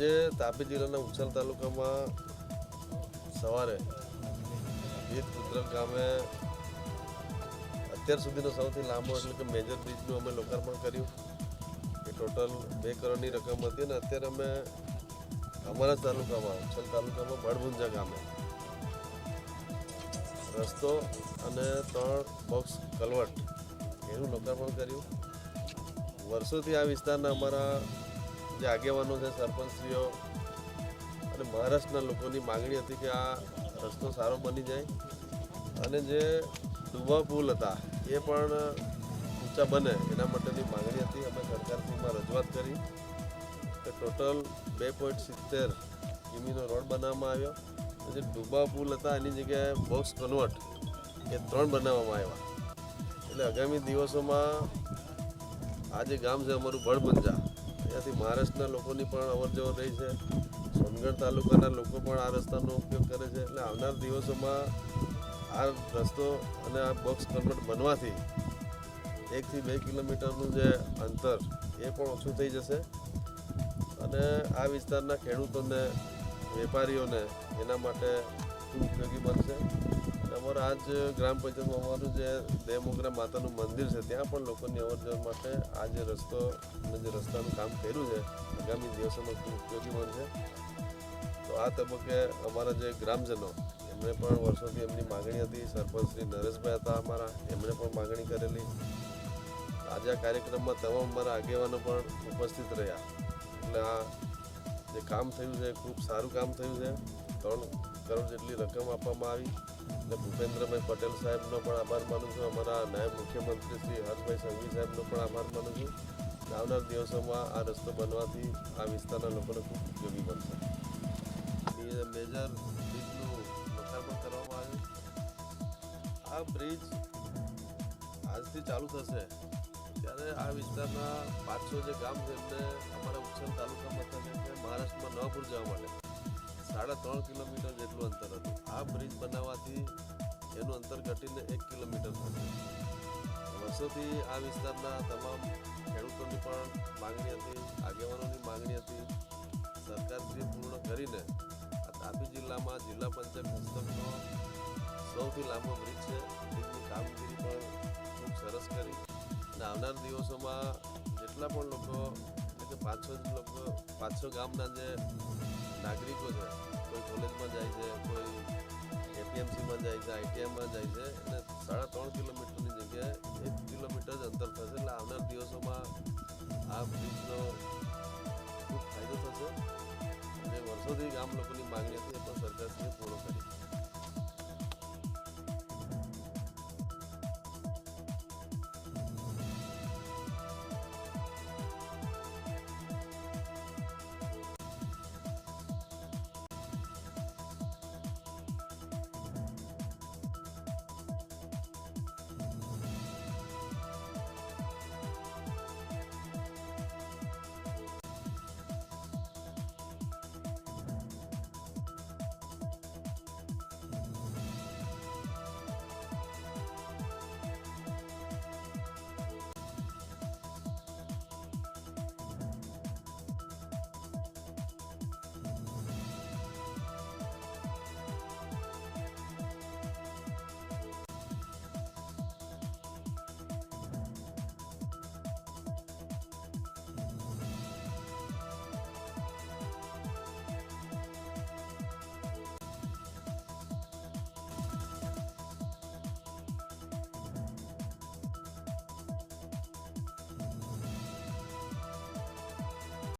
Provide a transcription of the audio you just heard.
આજે તાપી જિલ્લાના ઉછલ તાલુકામાં સવારે ગીત કુદરત ગામે અત્યાર સુધીનો સૌથી લાંબો એટલે કે મેજર બ્રિજનું અમે લોકાર્પણ કર્યું. એ ટોટલ 2 કરોડની રકમ હતી અને અત્યારે અમે અમારા તાલુકામાં ઉછલ તાલુકામાં બળભુંજા ગામે રસ્તો અને 3 બોક્સ કલવટ એનું લોકાર્પણ કર્યું. વર્ષોથી આ વિસ્તારના અમારા જે આગેવાનો છે, સરપંચશ્રીઓ અને મહારાષ્ટ્રના લોકોની માગણી હતી કે આ રસ્તો સારો બની જાય અને જે ડૂબા પુલ હતા એ પણ ઊંચા બને એના માટેની માગણી હતી. અમે સરકારશ્રીમાં રજૂઆત કરી કે ટોટલ 2.70 કિમીનો રોડ બનાવવામાં આવ્યો. જે ડૂબા પુલ હતા એની જગ્યાએ બોક્સ કન્વર્ટ એ 3 બનાવવામાં આવ્યા. એટલે આગામી દિવસોમાં આ જે ગામ છે અમારું બળભુંજા, અહીંયાથી મહારાષ્ટ્રના લોકોની પણ અવરજવર રહી છે. સોનગઢ તાલુકાના લોકો પણ આ રસ્તાનો ઉપયોગ કરે છે. એટલે આવનાર દિવસોમાં આ રસ્તો અને આ બોક્સ કન્વર્ટ બનવાથી 1 થી 2 કિલોમીટરનું જે અંતર એ પણ ઓછું થઈ જશે અને આ વિસ્તારના ખેડૂતોને, વેપારીઓને એના માટે ખૂબ ઉપયોગી બનશે. અમારા આ જ ગ્રામ પંચાયતમાં અમારું જે દેવમોગરા માતાનું મંદિર છે ત્યાં પણ લોકોની અવરજવર માટે આ જે રસ્તો અને જે રસ્તાનું કામ કર્યું છે આગામી દિવસોમાં ખૂબ ઉપયોગી બનશે. તો આ તબક્કે અમારા જે ગ્રામજનો એમણે પણ વર્ષોથી એમની માગણી હતી. સરપંચ શ્રી નરેશભાઈ હતા અમારા, એમણે પણ માગણી કરેલી. આજે આ કાર્યક્રમમાં તમામ અમારા આગેવાનો પણ ઉપસ્થિત રહ્યા. એટલે આ જે કામ થયું છે ખૂબ સારું કામ થયું છે. 3 કરોડ જેટલી રકમ આપવામાં આવી. એટલે ભૂપેન્દ્રભાઈ પટેલ સાહેબનો પણ આભાર માનું છું. અમારા નાયબ મુખ્યમંત્રી શ્રી હર્ષભાઈ સંઘવી સાહેબનો પણ આભાર માનું છું. આવનાર દિવસોમાં આ રસ્તો બનવાથી આ વિસ્તારના લોકોને ખૂબ ઉપયોગી બનશે. મેજર બ્રિજનું લોકાર્પણ કરવામાં આવ્યું. આ બ્રિજ આજથી ચાલુ થશે ત્યારે આ વિસ્તારના 500 જે ગામ છે એમને અમારા ઉછલ તાલુકામાં મહારાષ્ટ્રમાં નવાપુર જવા માટે 3.5 કિલોમીટર જેટલું અંતર હતું. આ બ્રિજ બનાવવાથી એનું અંતર ઘટીને 1 કિલોમીટર થશે. વર્ષોથી આ વિસ્તારના તમામ ખેડૂતોની પણ માગણી હતી, આગેવાનોની માગણી હતી. સરકારશ્રીએ પૂર્ણ કરીને આ તાપી જિલ્લામાં જિલ્લા પંચાયત હસ્તકનો સૌથી લાંબો બ્રિજ છે. બ્રિજની કામગીરી પણ ખૂબ સરસ કરી અને આવનાર દિવસોમાં જેટલા પણ લોકો એટલે કે 500 ગામના જે નાગરિકો છે, કોઈ કોલેજમાં જાય છે, કોઈ એપીએમસીમાં જાય છે, આઈટીઆઈમાં જાય છે, અને 3.5 કિલોમીટરની જગ્યાએ 1 કિલોમીટર જ અંતર થશે. એટલે આવનાર દિવસોમાં આ બ્રિજનો ખૂબ ફાયદો થશે. જે વર્ષોથી ગામ લોકોની માગણી હતી એ પણ સરકારશ્રીએ પૂર્ણ કરી.